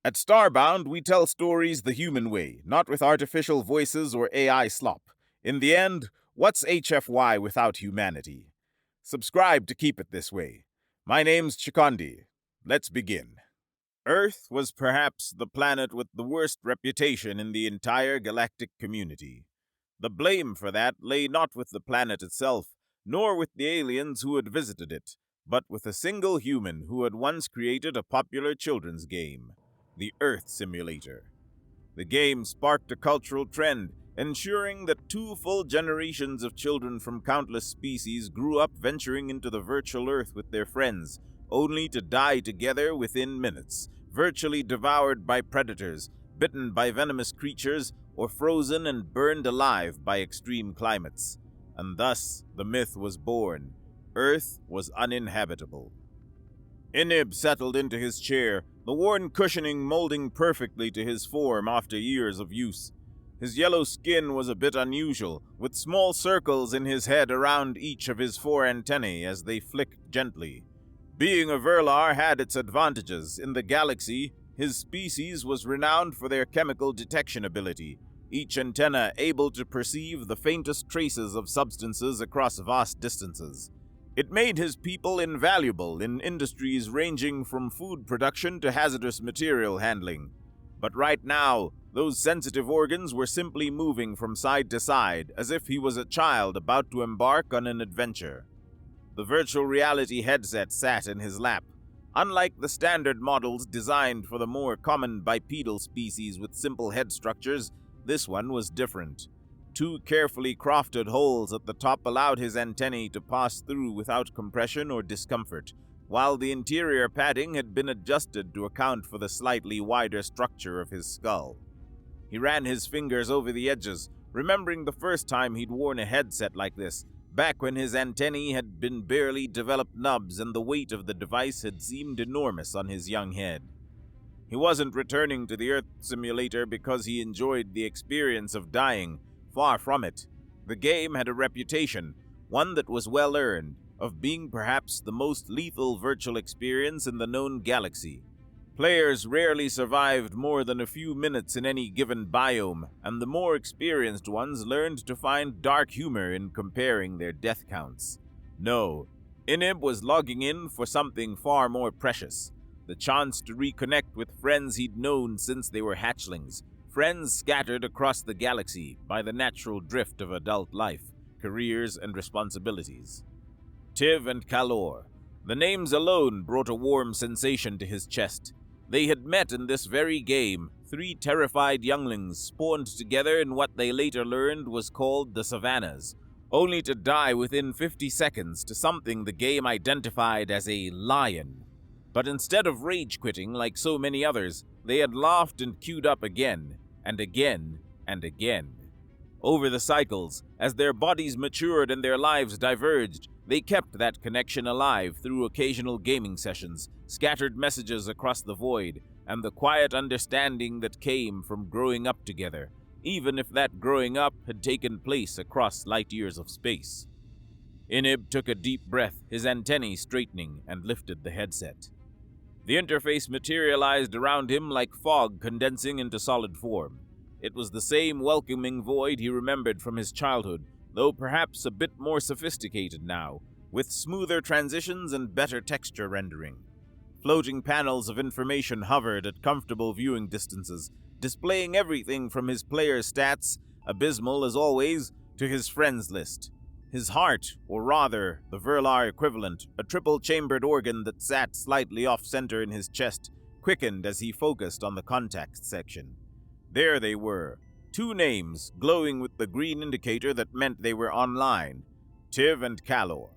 At Starbound, we tell stories the human way, not with artificial voices or AI slop. In the end, what's HFY without humanity? Subscribe to keep it this way. My name's Chikondi. Let's begin. Earth was perhaps the planet with the worst reputation in the entire galactic community. The blame for that lay not with the planet itself, nor with the aliens who had visited it, but with a single human who had once created a popular children's game, the Earth Simulator. The game sparked a cultural trend, ensuring that 2 full generations of children from countless species grew up venturing into the virtual Earth with their friends, only to die together within minutes, virtually devoured by predators, bitten by venomous creatures, or frozen and burned alive by extreme climates. And thus the myth was born. Earth was uninhabitable. Inib settled into his chair, the worn cushioning molding perfectly to his form after years of use. His yellow skin was a bit unusual, with small circles in his head around each of his 4 antennae as they flicked gently. Being a Verlar had its advantages. In the galaxy, his species was renowned for their chemical detection ability, each antenna able to perceive the faintest traces of substances across vast distances. It made his people invaluable in industries ranging from food production to hazardous material handling. But right now, those sensitive organs were simply moving from side to side, as if he was a child about to embark on an adventure. The virtual reality headset sat in his lap. Unlike the standard models designed for the more common bipedal species with simple head structures, this one was different. 2 carefully crafted holes at the top allowed his antennae to pass through without compression or discomfort, while the interior padding had been adjusted to account for the slightly wider structure of his skull. He ran his fingers over the edges, remembering the first time he'd worn a headset like this, back when his antennae had been barely developed nubs and the weight of the device had seemed enormous on his young head. He wasn't returning to the Earth Simulator because he enjoyed the experience of dying. Far from it. The game had a reputation, one that was well earned, of being perhaps the most lethal virtual experience in the known galaxy. Players rarely survived more than a few minutes in any given biome, and the more experienced ones learned to find dark humor in comparing their death counts. No, Inib was logging in for something far more precious, the chance to reconnect with friends he'd known since they were hatchlings, friends scattered across the galaxy by the natural drift of adult life, careers, and responsibilities. Tiv and Kalor. The names alone brought a warm sensation to his chest. They had met in this very game, 3 terrified younglings spawned together in what they later learned was called the Savannas, only to die within 50 seconds to something the game identified as a lion. But instead of rage-quitting like so many others, they had laughed and queued up again, and again, and again. Over the cycles, as their bodies matured and their lives diverged, they kept that connection alive through occasional gaming sessions, scattered messages across the void, and the quiet understanding that came from growing up together, even if that growing up had taken place across light years of space. Inib took a deep breath, his antennae straightening, and lifted the headset. The interface materialized around him like fog condensing into solid form. It was the same welcoming void he remembered from his childhood, though perhaps a bit more sophisticated now, with smoother transitions and better texture rendering. Floating panels of information hovered at comfortable viewing distances, displaying everything from his player's stats, abysmal as always, to his friends list. His heart, or rather, the Verlar equivalent, a triple-chambered organ that sat slightly off-center in his chest, quickened as he focused on the contact section. There they were, 2 names glowing with the green indicator that meant they were online, Tiv and Kalor.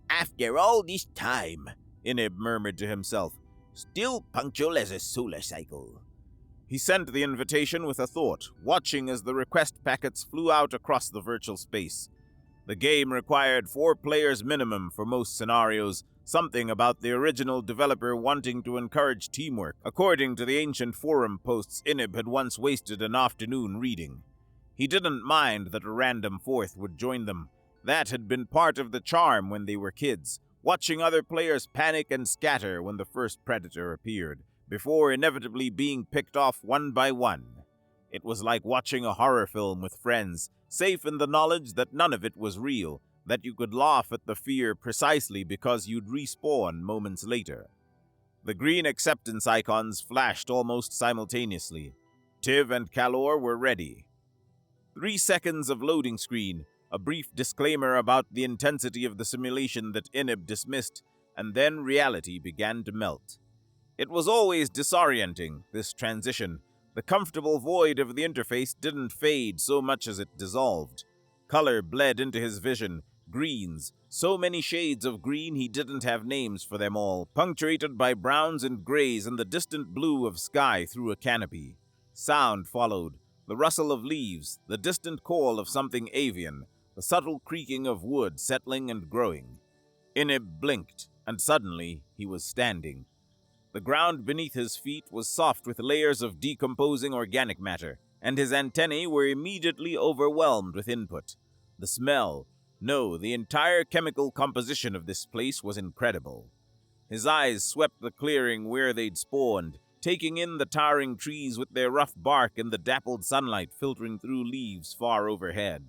"After all this time," Inib murmured to himself, "still punctual as a solar cycle." He sent the invitation with a thought, watching as the request packets flew out across the virtual space. The game required 4 players minimum for most scenarios, something about the original developer wanting to encourage teamwork, according to the ancient forum posts Inib had once wasted an afternoon reading. He didn't mind that a random 4th would join them. That had been part of the charm when they were kids, watching other players panic and scatter when the first predator appeared, before inevitably being picked off one by one. It was like watching a horror film with friends, safe in the knowledge that none of it was real, that you could laugh at the fear precisely because you'd respawn moments later. The green acceptance icons flashed almost simultaneously. Tiv and Kalor were ready. 3 seconds of loading screen, a brief disclaimer about the intensity of the simulation that Inib dismissed, and then reality began to melt. It was always disorienting, this transition. The comfortable void of the interface didn't fade so much as it dissolved. Color bled into his vision, greens, so many shades of green he didn't have names for them all, punctuated by browns and grays and the distant blue of sky through a canopy. Sound followed, the rustle of leaves, the distant call of something avian, the subtle creaking of wood settling and growing. Inib blinked, and suddenly he was standing. The ground beneath his feet was soft with layers of decomposing organic matter, and his antennae were immediately overwhelmed with input. The smell, no, the entire chemical composition of this place was incredible. His eyes swept the clearing where they'd spawned, taking in the towering trees with their rough bark and the dappled sunlight filtering through leaves far overhead.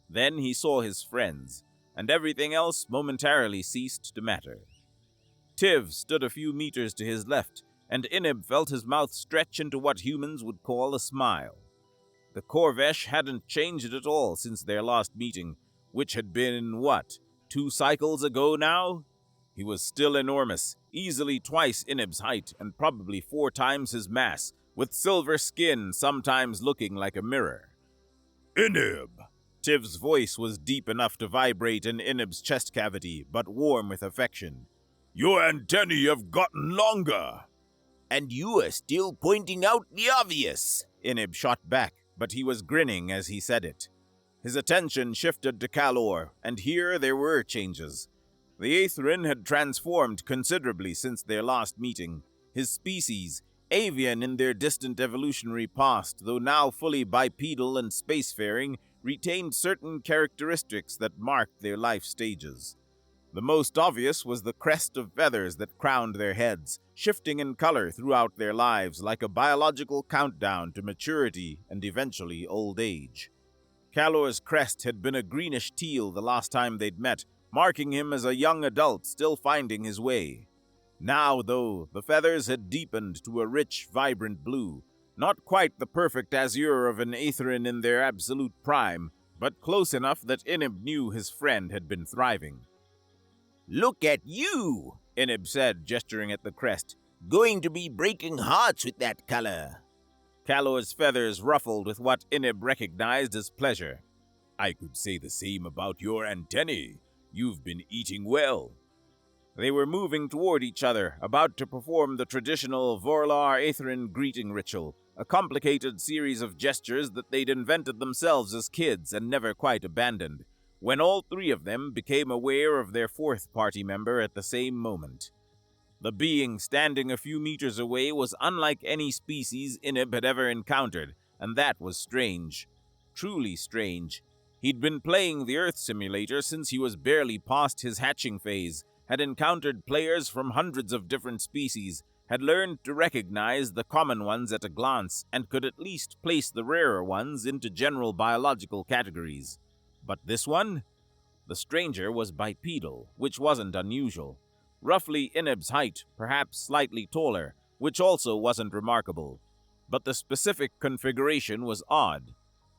Then he saw his friends, and everything else momentarily ceased to matter. Tiv stood a few meters to his left, and Inib felt his mouth stretch into what humans would call a smile. The Corvesh hadn't changed at all since their last meeting, which had been, 2 cycles ago now? He was still enormous, easily twice Inib's height and probably 4 times his mass, with silver skin sometimes looking like a mirror. Inib! Tiv's voice was deep enough to vibrate in Inib's chest cavity, but warm with affection. Your antennae have gotten longer. And you are still pointing out the obvious, Inib shot back, but he was grinning as he said it. His attention shifted to Kalor, and here there were changes. The Aetherin had transformed considerably since their last meeting. His species, avian in their distant evolutionary past, though now fully bipedal and spacefaring, retained certain characteristics that marked their life stages. The most obvious was the crest of feathers that crowned their heads, shifting in color throughout their lives like a biological countdown to maturity and eventually old age. Kalor's crest had been a greenish teal the last time they'd met, marking him as a young adult still finding his way. Now, though, the feathers had deepened to a rich, vibrant blue, not quite the perfect azure of an Aetherin in their absolute prime, but close enough that Inib knew his friend had been thriving. Look at you, Inib said, gesturing at the crest. Going to be breaking hearts with that color. Kalor's feathers ruffled with what Inib recognized as pleasure. I could say the same about your antennae. You've been eating well. They were moving toward each other, about to perform the traditional Vorlar Aetherin greeting ritual, a complicated series of gestures that they'd invented themselves as kids and never quite abandoned, when all 3 of them became aware of their 4th party member at the same moment. The being standing a few meters away was unlike any species Inib had ever encountered, and that was strange. Truly strange. He'd been playing the Earth simulator since he was barely past his hatching phase, had encountered players from hundreds of different species, had learned to recognize the common ones at a glance, and could at least place the rarer ones into general biological categories. But this one? The stranger was bipedal, which wasn't unusual. Roughly Inib's height, perhaps slightly taller, which also wasn't remarkable. But the specific configuration was odd.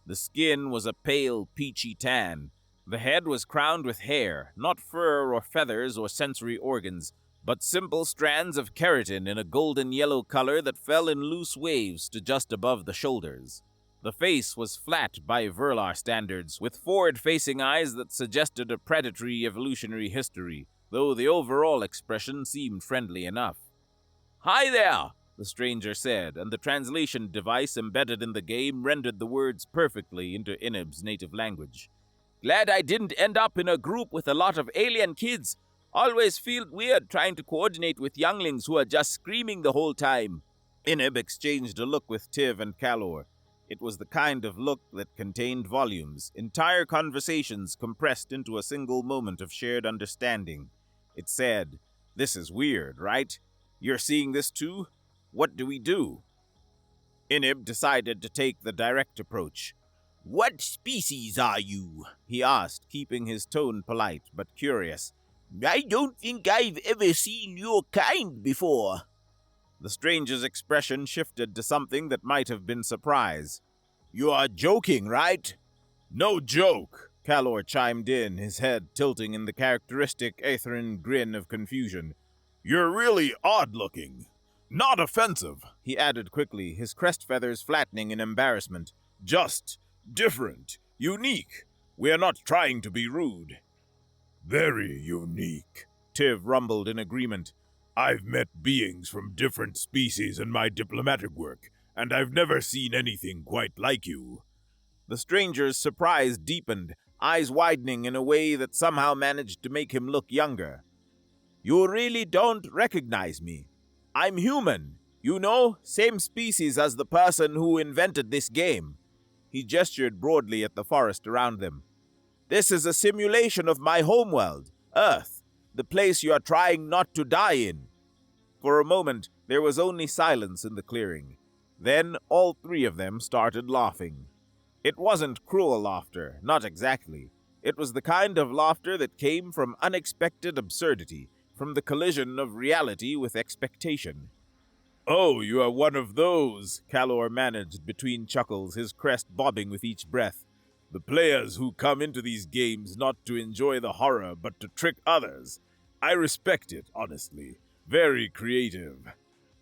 The skin was a pale, peachy tan. The head was crowned with hair, not fur or feathers or sensory organs, but simple strands of keratin in a golden yellow color that fell in loose waves to just above the shoulders. The face was flat by Verlar standards, with forward-facing eyes that suggested a predatory evolutionary history, though the overall expression seemed friendly enough. "Hi there," the stranger said, and the translation device embedded in the game rendered the words perfectly into Inib's native language. "Glad I didn't end up in a group with a lot of alien kids. Always feel weird trying to coordinate with younglings who are just screaming the whole time." Inib exchanged a look with Tiv and Kalor. It was the kind of look that contained volumes, entire conversations compressed into a single moment of shared understanding. It said, "This is weird, right? You're seeing this too?" What do we do? Inib decided to take the direct approach. What species are you? He asked, keeping his tone polite but curious. I don't think I've ever seen your kind before. The stranger's expression shifted to something that might have been surprise. You are joking, right? No joke, Calor chimed in, his head tilting in the characteristic Aetherin grin of confusion. You're really odd-looking. Not offensive, he added quickly, his crest feathers flattening in embarrassment. Just different, unique. We're not trying to be rude. Very unique, Tiv rumbled in agreement. I've met beings from different species in my diplomatic work, and I've never seen anything quite like you. The stranger's surprise deepened, eyes widening in a way that somehow managed to make him look younger. You really don't recognize me. I'm human, you know, same species as the person who invented this game. He gestured broadly at the forest around them. This is a simulation of my homeworld, Earth, the place you are trying not to die in. For a moment, there was only silence in the clearing. Then all three of them started laughing. It wasn't cruel laughter, not exactly. It was the kind of laughter that came from unexpected absurdity, from the collision of reality with expectation. Oh, you are one of those, Calor managed between chuckles, his crest bobbing with each breath. The players who come into these games not to enjoy the horror, but to trick others. I respect it, honestly. Very creative.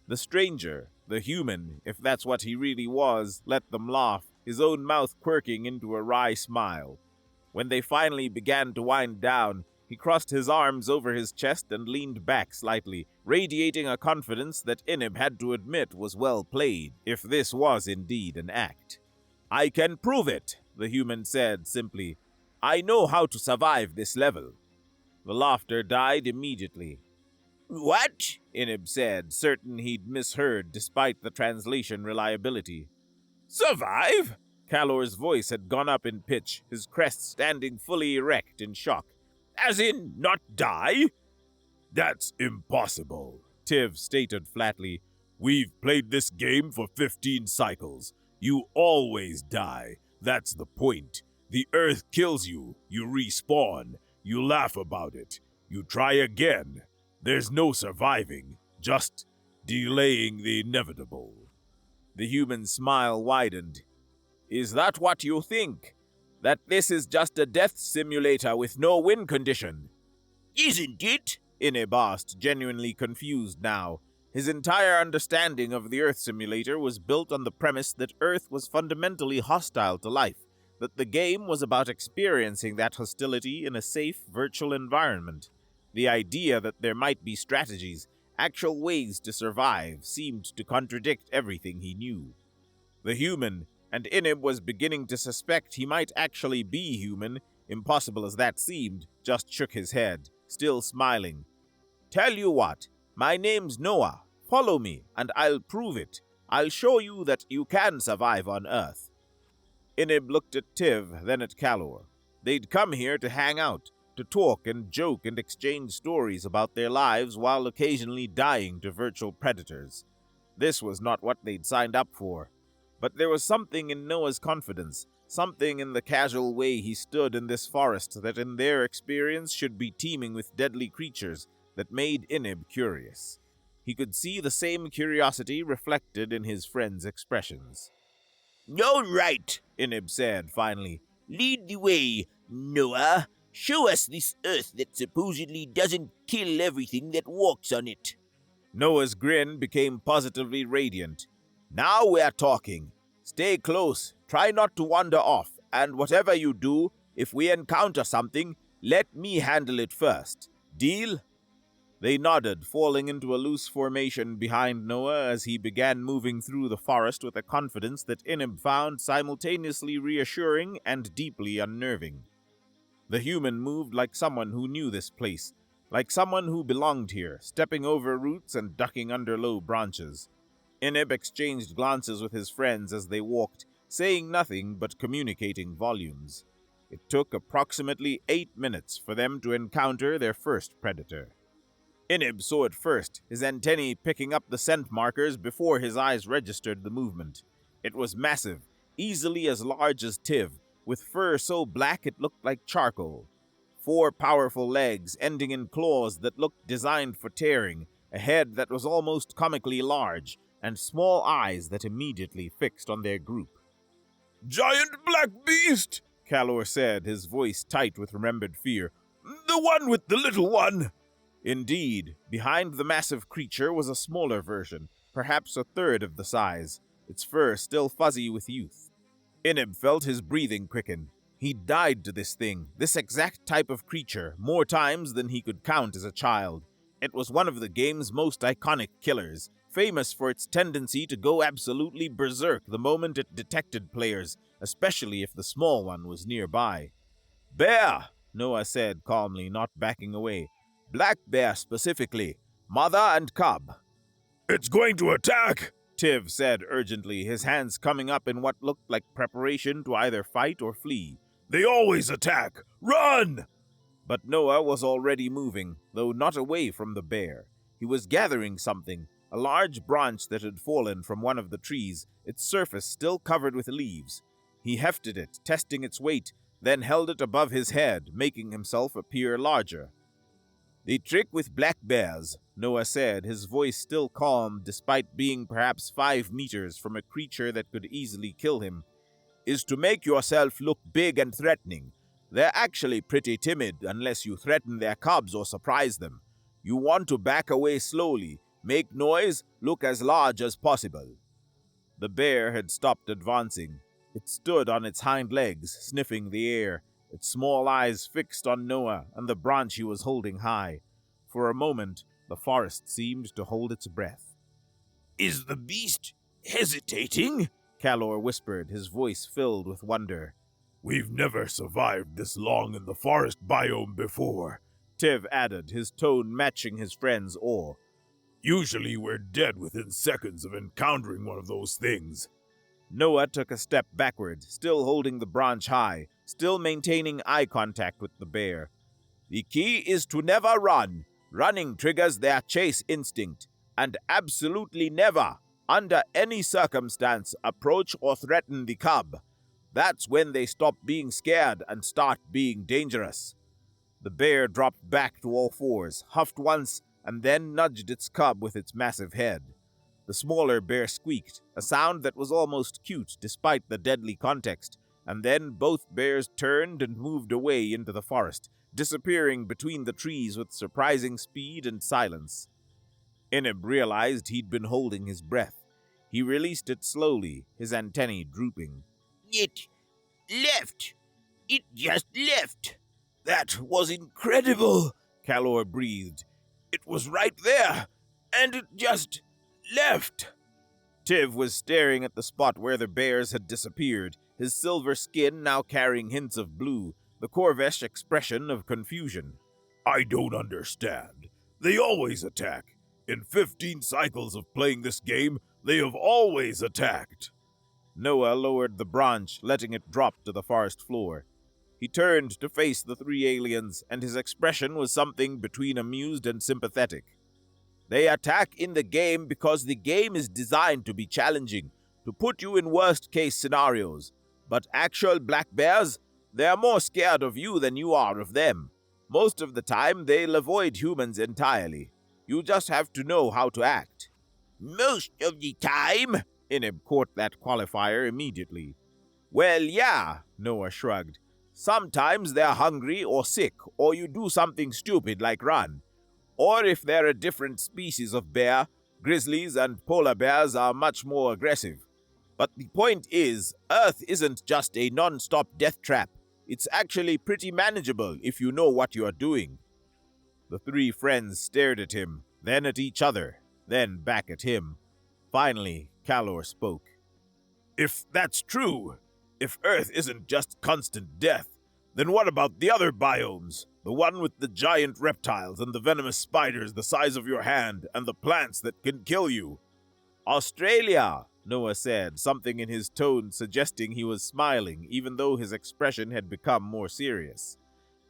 The stranger, the human, if that's what he really was, let them laugh, his own mouth quirking into a wry smile. When they finally began to wind down, he crossed his arms over his chest and leaned back slightly, radiating a confidence that Inib had to admit was well played, if this was indeed an act. I can prove it, the human said simply. I know how to survive this level. The laughter died immediately. What? Inib said, certain he'd misheard despite the translation reliability. Survive? Calor's voice had gone up in pitch, his crest standing fully erect in shock. As in, not die? That's impossible, Tiv stated flatly. We've played this game for 15 cycles. You always die. That's the point. The Earth kills you. You respawn. You laugh about it. You try again. There's no surviving, just delaying the inevitable. The human's smile widened. Is that what you think? That this is just a death simulator with no win condition? Isn't it? Inib asked, genuinely confused now. His entire understanding of the Earth simulator was built on the premise that Earth was fundamentally hostile to life, that the game was about experiencing that hostility in a safe, virtual environment. The idea that there might be strategies, actual ways to survive, seemed to contradict everything he knew. The human, and Inib was beginning to suspect he might actually be human, impossible as that seemed, just shook his head, still smiling. Tell you what, my name's Noah. Follow me, and I'll prove it. I'll show you that you can survive on Earth. Inib looked at Tiv, then at Calor. They'd come here to hang out, to talk and joke and exchange stories about their lives while occasionally dying to virtual predators. This was not what they'd signed up for. But there was something in Noah's confidence, something in the casual way he stood in this forest that in their experience should be teeming with deadly creatures, that made Inib curious. He could see the same curiosity reflected in his friend's expressions. All right, Inib said finally. Lead the way, Noah. Show us this Earth that supposedly doesn't kill everything that walks on it. Noah's grin became positively radiant. Now we're talking. Stay close, try not to wander off, and whatever you do, if we encounter something, let me handle it first. Deal? They nodded, falling into a loose formation behind Noah as he began moving through the forest with a confidence that Inib found simultaneously reassuring and deeply unnerving. The human moved like someone who knew this place, like someone who belonged here, stepping over roots and ducking under low branches. Inib exchanged glances with his friends as they walked, saying nothing but communicating volumes. It took approximately 8 minutes for them to encounter their first predator. Inib saw it first, his antennae picking up the scent markers before his eyes registered the movement. It was massive, easily as large as Tiv, with fur so black it looked like charcoal. 4 powerful legs ending in claws that looked designed for tearing, a head that was almost comically large, and small eyes that immediately fixed on their group. Giant black beast, Calor said, his voice tight with remembered fear. The one with the little one. Indeed, behind the massive creature was a smaller version, perhaps a third of the size, its fur still fuzzy with youth. Inib felt his breathing quicken. He'd died to this thing, this exact type of creature, more times than he could count as a child. It was one of the game's most iconic killers, famous for its tendency to go absolutely berserk the moment it detected players, especially if the small one was nearby. Bear, Noah said calmly, not backing away. Black bear specifically, mother and cub. It's going to attack, Tiv said urgently, his hands coming up in what looked like preparation to either fight or flee. They always attack. Run! But Noah was already moving, though not away from the bear. He was gathering something, a large branch that had fallen from one of the trees, its surface still covered with leaves. He hefted it, testing its weight, then held it above his head, making himself appear larger. The trick with black bears, Noah said, his voice still calm despite being perhaps 5 meters from a creature that could easily kill him, is to make yourself look big and threatening. They're actually pretty timid unless you threaten their cubs or surprise them. You want to back away slowly, make noise, look as large as possible. The bear had stopped advancing. It stood on its hind legs, sniffing the air, its small eyes fixed on Noah and the branch he was holding high. For a moment, the forest seemed to hold its breath. Is the beast hesitating? Calor whispered, his voice filled with wonder. We've never survived this long in the forest biome before, Tiv added, his tone matching his friend's awe. Usually we're dead within seconds of encountering one of those things. Noah took a step backward, still holding the branch high, still maintaining eye contact with the bear. The key is to never run. Running triggers their chase instinct, and absolutely never, under any circumstance, approach or threaten the cub. That's when they stop being scared and start being dangerous. The bear dropped back to all fours, huffed once, and then nudged its cub with its massive head. The smaller bear squeaked, a sound that was almost cute despite the deadly context, and then both bears turned and moved away into the forest, disappearing between the trees with surprising speed and silence. Inib realized he'd been holding his breath. He released it slowly, his antennae drooping. It left. It just left. That was incredible, Calor breathed. It was right there, and it just left. Tiv was staring at the spot where the bears had disappeared, his silver skin now carrying hints of blue, the Corvesh expression of confusion. I don't understand. They always attack. In 15 cycles of playing this game, they have always attacked. Noah lowered the branch, letting it drop to the forest floor. He turned to face the 3 aliens, and his expression was something between amused and sympathetic. They attack in the game because the game is designed to be challenging, to put you in worst-case scenarios. But actual black bears, they're more scared of you than you are of them. Most of the time, they'll avoid humans entirely. You just have to know how to act. Most of the time? Inib caught that qualifier immediately. Well, yeah, Noah shrugged. Sometimes they're hungry or sick, or you do something stupid like run. Or if they're a different species of bear, grizzlies and polar bears are much more aggressive. But the point is, Earth isn't just a non-stop death trap. It's actually pretty manageable if you know what you're doing. The 3 friends stared at him, then at each other, then back at him. Finally, Calor spoke. If that's true, if Earth isn't just constant death, then what about the other biomes? The one with the giant reptiles and the venomous spiders the size of your hand and the plants that can kill you? Australia, Noah said, something in his tone suggesting he was smiling, even though his expression had become more serious.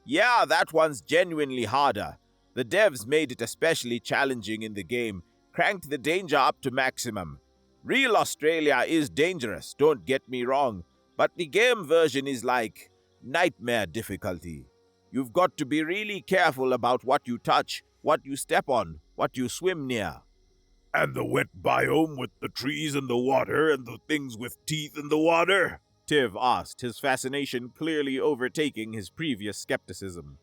Yeah, that one's genuinely harder. The devs made it especially challenging in the game, cranked the danger up to maximum. Real Australia is dangerous, don't get me wrong, but the game version is like nightmare difficulty. You've got to be really careful about what you touch, what you step on, what you swim near. And the wet biome with the trees and the water and the things with teeth in the water? Tiv asked, his fascination clearly overtaking his previous skepticism.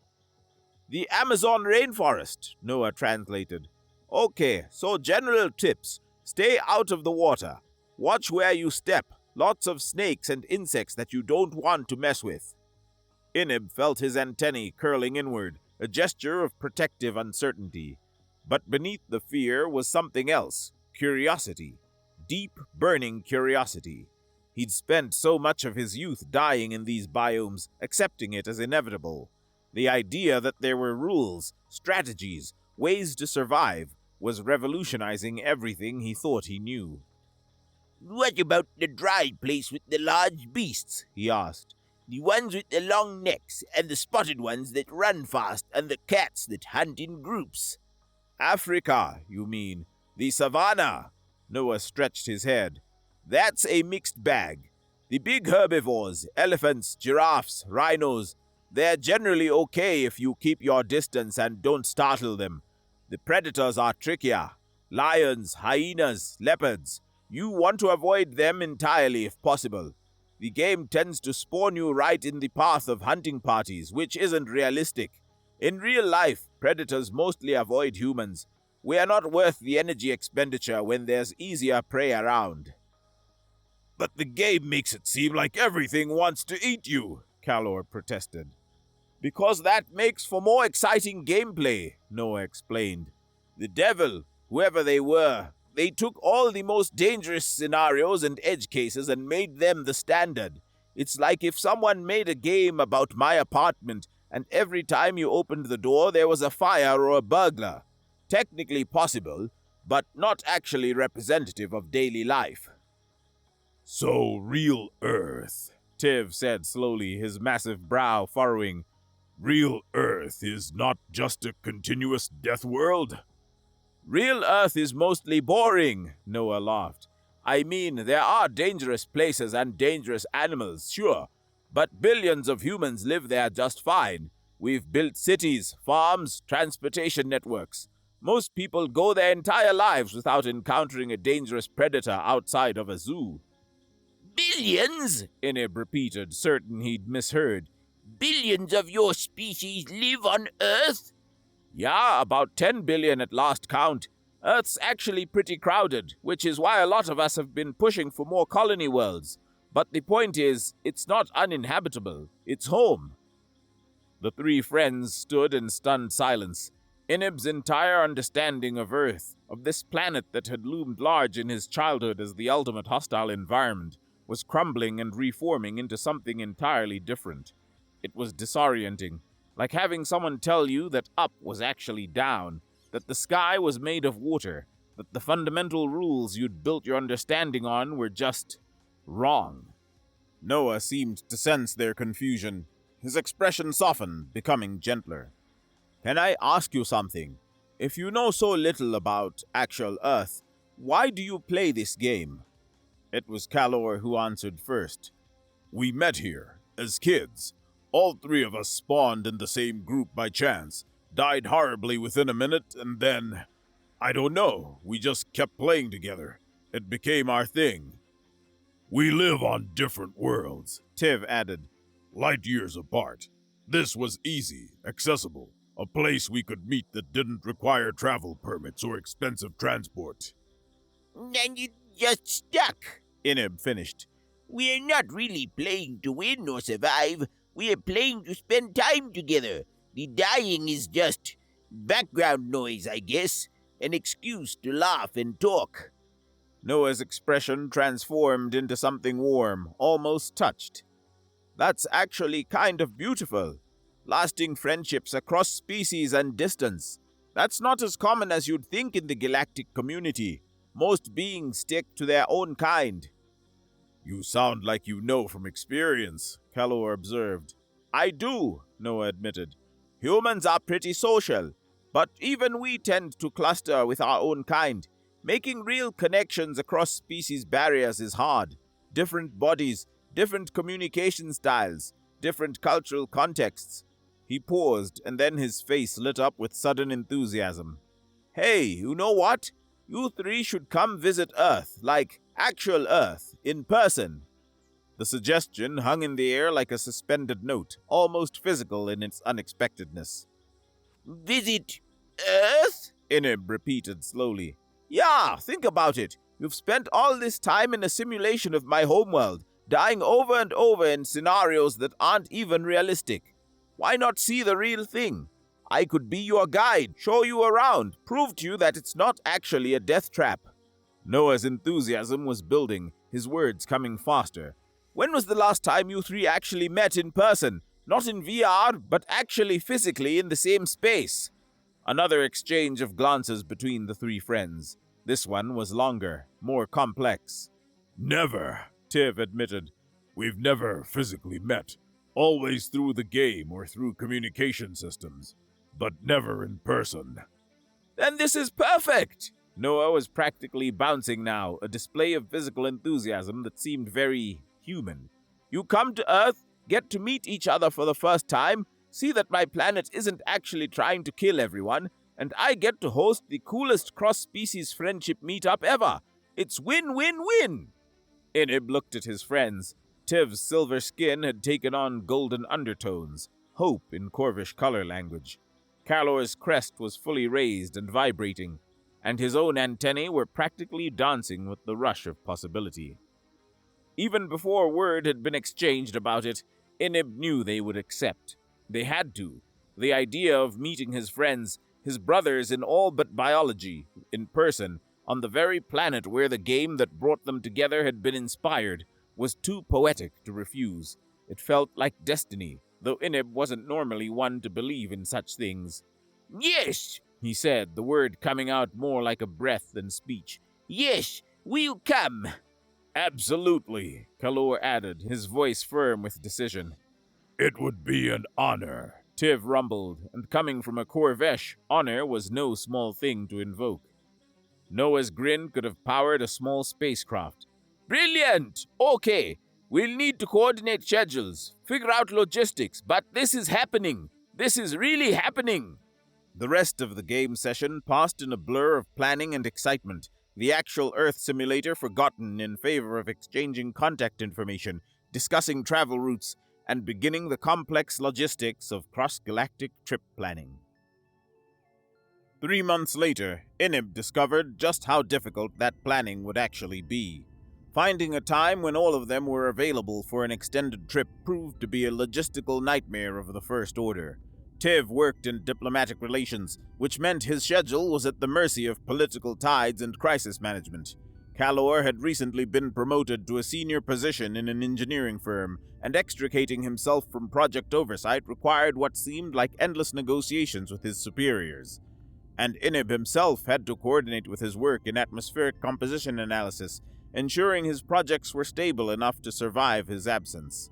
The Amazon rainforest, Noah translated. Okay, so general tips. Stay out of the water. Watch where you step. Lots of snakes and insects that you don't want to mess with. Inib felt his antennae curling inward, a gesture of protective uncertainty. But beneath the fear was something else, curiosity. Deep, burning curiosity. He'd spent so much of his youth dying in these biomes, accepting it as inevitable. The idea that there were rules, strategies, ways to survive was revolutionizing everything he thought he knew. What about the dry place with the large beasts? He asked. The ones with the long necks, and the spotted ones that run fast, and the cats that hunt in groups. Africa, you mean? The savannah? Noah stretched his head. That's a mixed bag. The big herbivores, elephants, giraffes, rhinos, they're generally okay if you keep your distance and don't startle them. The predators are trickier. Lions, hyenas, leopards. You want to avoid them entirely if possible. The game tends to spawn you right in the path of hunting parties, which isn't realistic. In real life, predators mostly avoid humans. We are not worth the energy expenditure when there's easier prey around. But the game makes it seem like everything wants to eat you, Kalor protested. Because that makes for more exciting gameplay, Noah explained. The devil, whoever they were, they took all the most dangerous scenarios and edge cases and made them the standard. It's like if someone made a game about my apartment and every time you opened the door there was a fire or a burglar. Technically possible, but not actually representative of daily life. So, real Earth, Tiv said slowly, his massive brow furrowing. Real Earth is not just a continuous death world? Real Earth is mostly boring, Noah laughed. I mean, there are dangerous places and dangerous animals, sure, but billions of humans live there just fine. We've built cities, farms, transportation networks. Most people go their entire lives without encountering a dangerous predator outside of a zoo. Billions? Inib repeated, certain he'd misheard. Billions of your species live on Earth? Yeah, about 10 billion at last count. Earth's actually pretty crowded, which is why a lot of us have been pushing for more colony worlds. But the point is, it's not uninhabitable. It's home. The three friends stood in stunned silence. Inib's entire understanding of Earth, of this planet that had loomed large in his childhood as the ultimate hostile environment, was crumbling and reforming into something entirely different. It was disorienting, like having someone tell you that up was actually down, that the sky was made of water, that the fundamental rules you'd built your understanding on were just wrong. Noah seemed to sense their confusion. His expression softened, becoming gentler. Can I ask you something? If you know so little about actual Earth, why do you play this game? It was Kalor who answered first. We met here, as kids. All three of us spawned in the same group by chance, died horribly within a minute, and then, I don't know, we just kept playing together. It became our thing. We live on different worlds, Tiv added. Light years apart. This was easy, accessible, a place we could meet that didn't require travel permits or expensive transport. And you just stuck, Inib finished. We're not really playing to win or survive. We're playing to spend time together. The dying is just background noise, I guess. An excuse to laugh and talk. Noah's expression transformed into something warm, almost touched. That's actually kind of beautiful. Lasting friendships across species and distance. That's not as common as you'd think in the galactic community. Most beings stick to their own kind. You sound like you know from experience, Kalor observed. I do, Noah admitted. Humans are pretty social, But even we tend to cluster with our own kind. Making real connections across species barriers is hard. Different bodies, different communication styles, different cultural contexts. He paused, and then his face lit up with sudden enthusiasm. Hey, you know what? You three should come visit Earth, like actual Earth, in person. The suggestion hung in the air like a suspended note, almost physical in its unexpectedness. Visit Earth? Inib repeated slowly. Yeah, think about it. You've spent all this time in a simulation of my homeworld, dying over and over in scenarios that aren't even realistic. Why not see the real thing? I could be your guide, show you around, prove to you that it's not actually a death trap. Noah's enthusiasm was building, his words coming faster. When was the last time you three actually met in person? Not in VR, but actually physically in the same space. Another exchange of glances between the three friends. This one was longer, more complex. Never, Tiv admitted. we've never physically met. Always through the game or through communication systems, but never in person. Then this is perfect! Noah was practically bouncing now, a display of physical enthusiasm that seemed very human. You come to Earth, get to meet each other for the first time, see that my planet isn't actually trying to kill everyone, and I get to host the coolest cross-species friendship meetup ever. It's win-win-win! Inib looked at his friends. Tiv's silver skin had taken on golden undertones, hope in Corvish color language. Kalor's crest was fully raised and vibrating, and his own antennae were practically dancing with the rush of possibility. Even before word had been exchanged about it, Inib knew they would accept. They had to. The idea of meeting his friends, his brothers in all but biology, in person, on the very planet where the game that brought them together had been inspired, was too poetic to refuse. It felt like destiny, though Inib wasn't normally one to believe in such things. Yes, He said, the word coming out more like a breath than speech. yes, we'll come. Absolutely, Kalor added, his voice firm with decision. It would be an honor. Tiv rumbled, and coming from a Corvesh, honor was no small thing to invoke. Noah's grin could have powered a small spacecraft. Brilliant! Okay, we'll need to coordinate schedules, figure out logistics, but this is happening. This is really happening. The rest of the game session passed in a blur of planning and excitement, the actual Earth simulator forgotten in favor of exchanging contact information, discussing travel routes, and beginning the complex logistics of cross-galactic trip planning. 3 months later, Inib discovered just how difficult that planning would actually be. Finding a time when all of them were available for an extended trip proved to be a logistical nightmare of the first order. Tiv worked in diplomatic relations, which meant his schedule was at the mercy of political tides and crisis management. Kalor had recently been promoted to a senior position in an engineering firm, and extricating himself from project oversight required what seemed like endless negotiations with his superiors. And Inib himself had to coordinate with his work in atmospheric composition analysis, ensuring his projects were stable enough to survive his absence.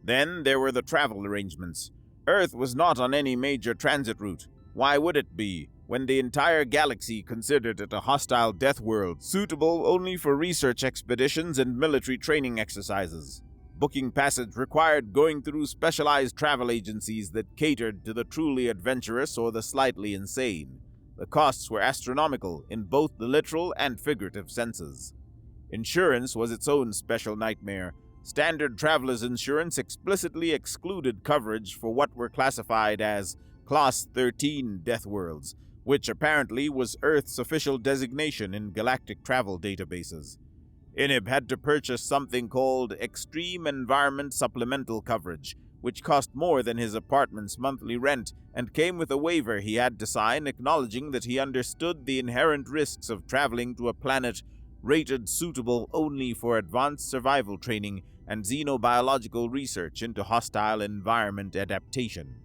Then there were the travel arrangements. Earth was not on any major transit route. Why would it be, when the entire galaxy considered it a hostile death world, suitable only for research expeditions and military training exercises? Booking passage required going through specialized travel agencies that catered to the truly adventurous or the slightly insane. The costs were astronomical in both the literal and figurative senses. Insurance was its own special nightmare. Standard traveler's insurance explicitly excluded coverage for what were classified as Class 13 death worlds, which apparently was Earth's official designation in galactic travel databases. Inib had to purchase something called Extreme Environment Supplemental Coverage, which cost more than his apartment's monthly rent and came with a waiver he had to sign acknowledging that he understood the inherent risks of traveling to a planet rated suitable only for advanced survival training and xenobiological research into hostile environment adaptation.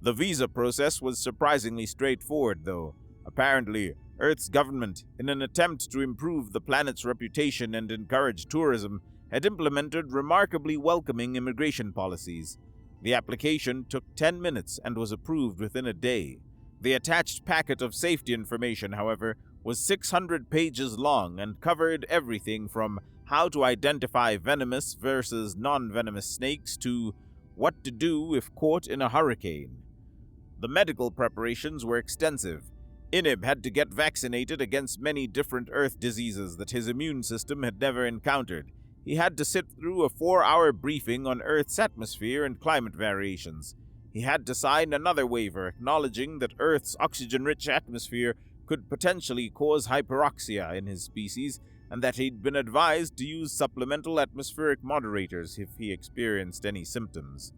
The visa process was surprisingly straightforward, though. Apparently, Earth's government, in an attempt to improve the planet's reputation and encourage tourism, had implemented remarkably welcoming immigration policies. The application took 10 minutes and was approved within a day. The attached packet of safety information, however, was 600 pages long and covered everything from how to identify venomous versus non-venomous snakes to what to do if caught in a hurricane. The medical preparations were extensive. Inib had to get vaccinated against many different Earth diseases that his immune system had never encountered. He had to sit through a 4-hour briefing on Earth's atmosphere and climate variations. He had to sign another waiver acknowledging that Earth's oxygen-rich atmosphere could potentially cause hyperoxia in his species, and that he'd been advised to use supplemental atmospheric moderators if he experienced any symptoms.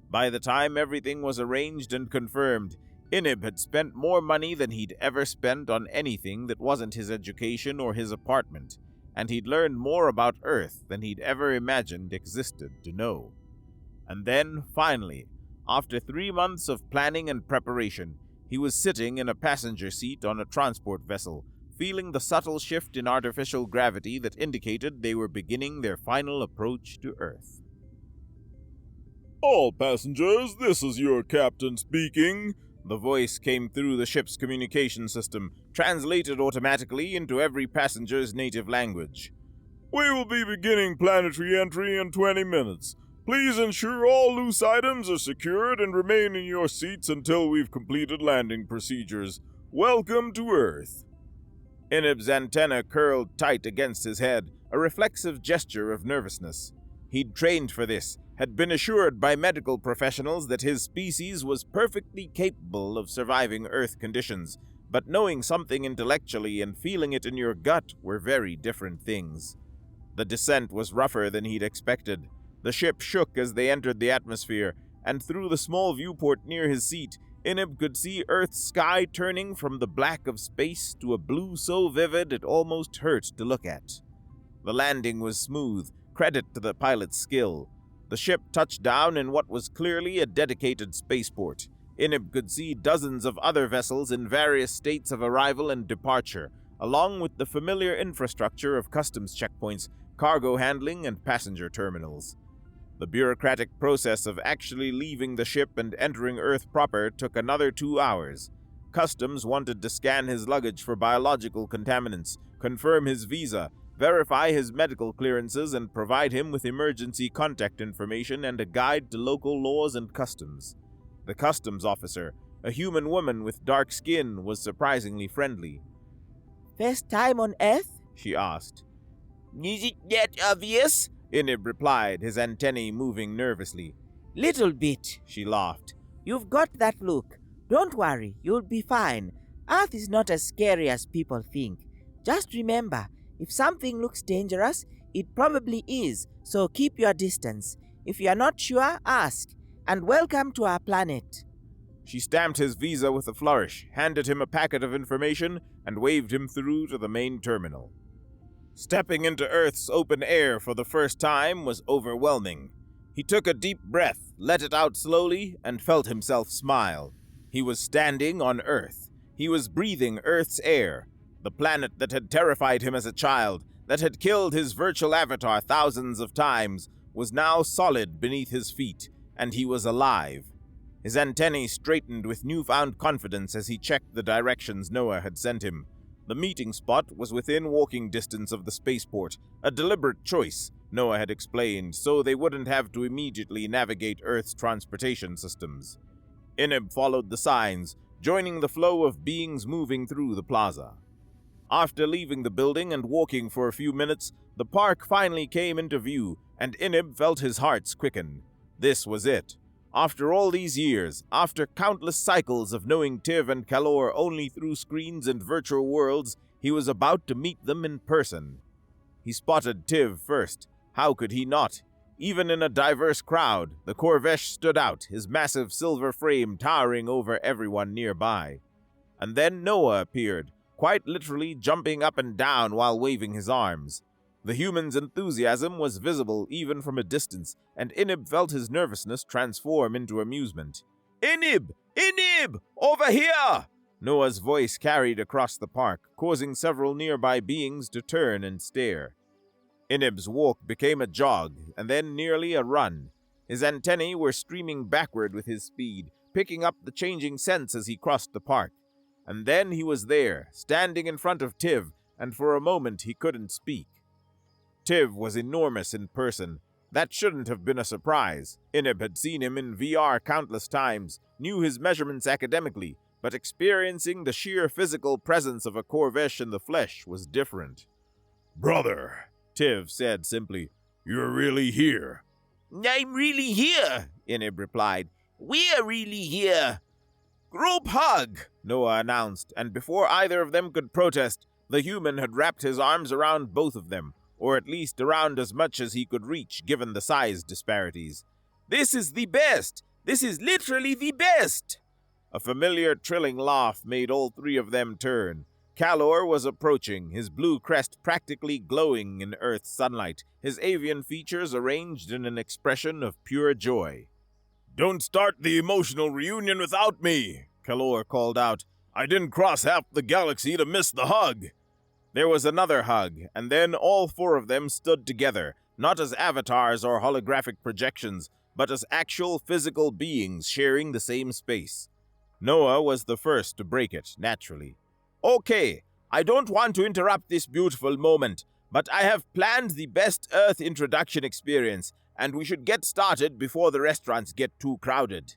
By the time everything was arranged and confirmed, Inib had spent more money than he'd ever spent on anything that wasn't his education or his apartment, and he'd learned more about Earth than he'd ever imagined existed to know. And then, finally, after 3 months of planning and preparation, he was sitting in a passenger seat on a transport vessel, feeling the subtle shift in artificial gravity that indicated they were beginning their final approach to Earth. All passengers, this is your captain speaking. The voice came through the ship's communication system, translated automatically into every passenger's native language. We will be beginning planetary entry in 20 minutes. Please ensure all loose items are secured and remain in your seats until we've completed landing procedures. Welcome to Earth. Inib's antenna curled tight against his head, a reflexive gesture of nervousness. He'd trained for this, had been assured by medical professionals that his species was perfectly capable of surviving Earth conditions, but knowing something intellectually and feeling it in your gut were very different things. The descent was rougher than he'd expected. The ship shook as they entered the atmosphere, and through the small viewport near his seat, Inib could see Earth's sky turning from the black of space to a blue so vivid it almost hurt to look at. The landing was smooth, credit to the pilot's skill. The ship touched down in what was clearly a dedicated spaceport. Inib could see dozens of other vessels in various states of arrival and departure, along with the familiar infrastructure of customs checkpoints, cargo handling, and passenger terminals. The bureaucratic process of actually leaving the ship and entering Earth proper took another 2 hours. Customs wanted to scan his luggage for biological contaminants, confirm his visa, verify his medical clearances, and provide him with emergency contact information and a guide to local laws and customs. The customs officer, a human woman with dark skin, was surprisingly friendly. "First time on Earth?" she asked. Is it that obvious? Inib replied, his antennae moving nervously. "Little bit," She laughed. "You've got that look. Don't worry, you'll be fine. Earth is not as scary as people think. Just remember, if something looks dangerous, it probably is, so keep your distance. If you are not sure, ask. And welcome to our planet." She stamped his visa with a flourish, handed him a packet of information, and waved him through to the main terminal. Stepping into Earth's open air for the first time was overwhelming. He took a deep breath, let it out slowly, and felt himself smile. He was standing on Earth. He was breathing Earth's air. The planet that had terrified him as a child, that had killed his virtual avatar thousands of times, was now solid beneath his feet, and he was alive. His antennae straightened with newfound confidence as he checked the directions Noah had sent him. The meeting spot was within walking distance of the spaceport, a deliberate choice, Noah had explained, so they wouldn't have to immediately navigate Earth's transportation systems. Inib followed the signs, joining the flow of beings moving through the plaza. After leaving the building and walking for a few minutes, the park finally came into view, and Inib felt his heart quicken. This was it. After all these years, after countless cycles of knowing Tiv and Kalor only through screens and virtual worlds, he was about to meet them in person. He spotted Tiv first. How could he not? Even in a diverse crowd, the Corvesh stood out, his massive silver frame towering over everyone nearby. And then Noah appeared, quite literally jumping up and down while waving his arms. The human's enthusiasm was visible even from a distance, and Inib felt his nervousness transform into amusement. Inib! Inib! Over here! Noah's voice carried across the park, causing several nearby beings to turn and stare. Inib's walk became a jog, and then nearly a run. His antennae were streaming backward with his speed, picking up the changing scents as he crossed the park. And then he was there, standing in front of Tiv, and for a moment he couldn't speak. Tiv was enormous in person. That shouldn't have been a surprise. Inib had seen him in VR countless times, knew his measurements academically, but experiencing the sheer physical presence of a Corvesh in the flesh was different. Brother, Tiv said simply, you're really here. I'm really here, Inib replied. We're really here. Group hug, Noah announced, and before either of them could protest, the human had wrapped his arms around both of them, or at least around as much as he could reach given the size disparities. This is the best! This is literally the best! A familiar trilling laugh made all three of them turn. Calor was approaching, his blue crest practically glowing in Earth's sunlight, his avian features arranged in an expression of pure joy. Don't start the emotional reunion without me, Calor called out. I didn't cross half the galaxy to miss the hug. There was another hug, and then all four of them stood together, not as avatars or holographic projections, but as actual physical beings sharing the same space. Noah was the first to break it, naturally. Okay, I don't want to interrupt this beautiful moment, but I have planned the best Earth introduction experience, and we should get started before the restaurants get too crowded.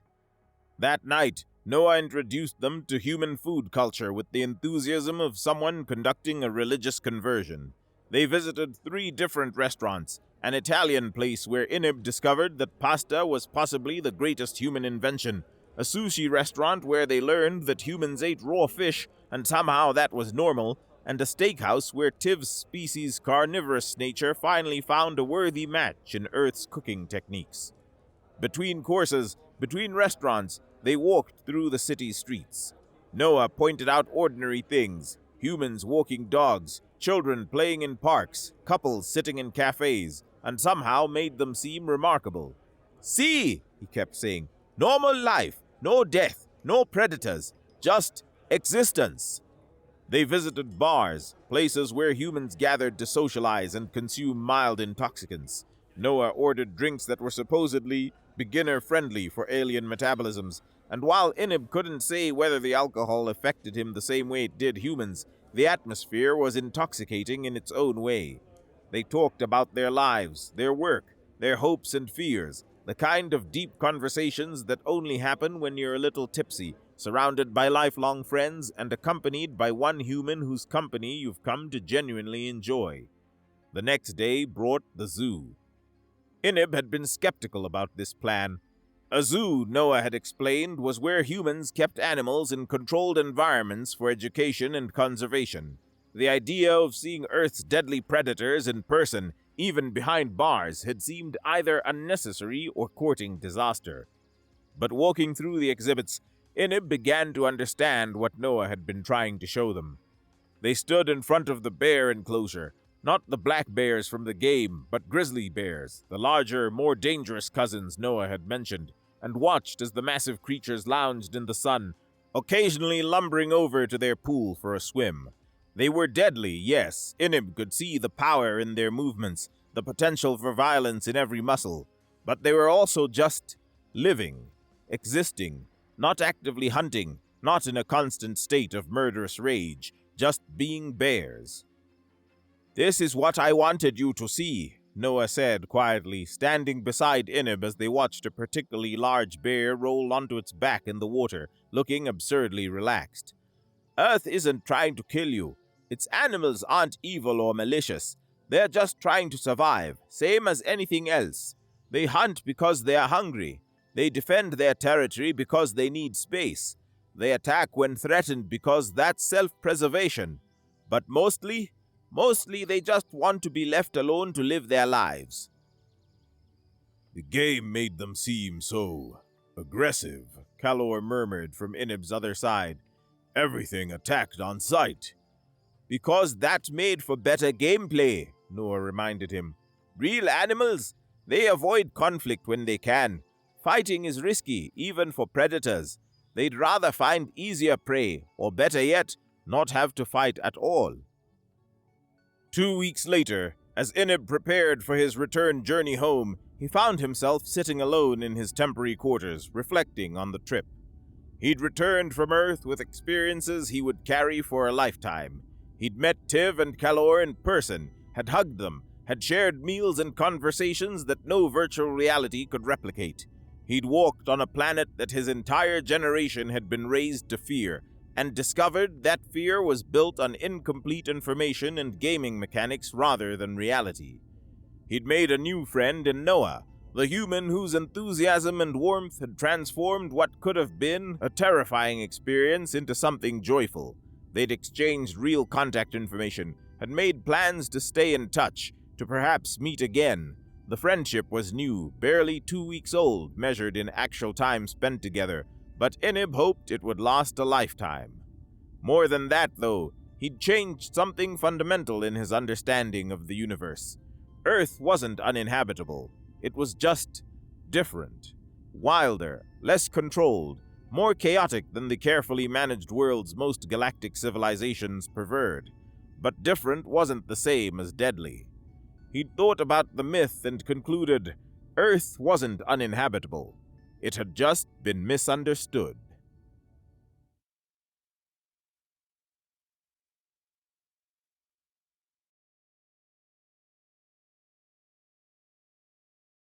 That night, Noah introduced them to human food culture with the enthusiasm of someone conducting a religious conversion. They visited 3 different restaurants, an Italian place where Inib discovered that pasta was possibly the greatest human invention, a sushi restaurant where they learned that humans ate raw fish and somehow that was normal, and a steakhouse where Tiv's species' carnivorous nature finally found a worthy match in Earth's cooking techniques. Between courses, between restaurants, they walked through the city streets. Noah pointed out ordinary things, humans walking dogs, children playing in parks, couples sitting in cafes, and somehow made them seem remarkable. See, he kept saying, normal life, no death, no predators, just existence. They visited bars, places where humans gathered to socialize and consume mild intoxicants. Noah ordered drinks that were supposedly beginner-friendly for alien metabolisms, and while Inib couldn't say whether the alcohol affected him the same way it did humans, the atmosphere was intoxicating in its own way. They talked about their lives, their work, their hopes and fears, the kind of deep conversations that only happen when you're a little tipsy, surrounded by lifelong friends and accompanied by one human whose company you've come to genuinely enjoy. The next day brought the zoo. Inib had been skeptical about this plan. A zoo, Noah had explained, was where humans kept animals in controlled environments for education and conservation. The idea of seeing Earth's deadly predators in person, even behind bars, had seemed either unnecessary or courting disaster. But walking through the exhibits, Inib began to understand what Noah had been trying to show them. They stood in front of the bear enclosure, not the black bears from the game, but grizzly bears, the larger, more dangerous cousins Noah had mentioned, and watched as the massive creatures lounged in the sun, occasionally lumbering over to their pool for a swim. They were deadly, yes. Inib could see the power in their movements, the potential for violence in every muscle, but they were also just living, existing, not actively hunting, not in a constant state of murderous rage, just being bears. This is what I wanted you to see, Noah said quietly, standing beside Inib as they watched a particularly large bear roll onto its back in the water, looking absurdly relaxed. Earth isn't trying to kill you. Its animals aren't evil or malicious. They're just trying to survive, same as anything else. They hunt because they are hungry. They defend their territory because they need space. They attack when threatened because that's self-preservation. But mostly they just want to be left alone to live their lives. The game made them seem so aggressive, Calor murmured from Inib's other side. Everything attacked on sight. Because that made for better gameplay, Noah reminded him. Real animals, they avoid conflict when they can. Fighting is risky, even for predators. They'd rather find easier prey, or better yet, not have to fight at all. 2 weeks later, as Inib prepared for his return journey home, he found himself sitting alone in his temporary quarters, reflecting on the trip. He'd returned from Earth with experiences he would carry for a lifetime. He'd met Tiv and Kalor in person, had hugged them, had shared meals and conversations that no virtual reality could replicate. He'd walked on a planet that his entire generation had been raised to fear, and discovered that fear was built on incomplete information and gaming mechanics rather than reality. He'd made a new friend in Noah, the human whose enthusiasm and warmth had transformed what could have been a terrifying experience into something joyful. They'd exchanged real contact information, had made plans to stay in touch, to perhaps meet again. The friendship was new, barely 2 weeks old, measured in actual time spent together, but Inib hoped it would last a lifetime. More than that, though, he'd changed something fundamental in his understanding of the universe. Earth wasn't uninhabitable. It was just different. Wilder, less controlled, more chaotic than the carefully managed worlds most galactic civilizations preferred. But different wasn't the same as deadly. He'd thought about the myth and concluded Earth wasn't uninhabitable. It had just been misunderstood.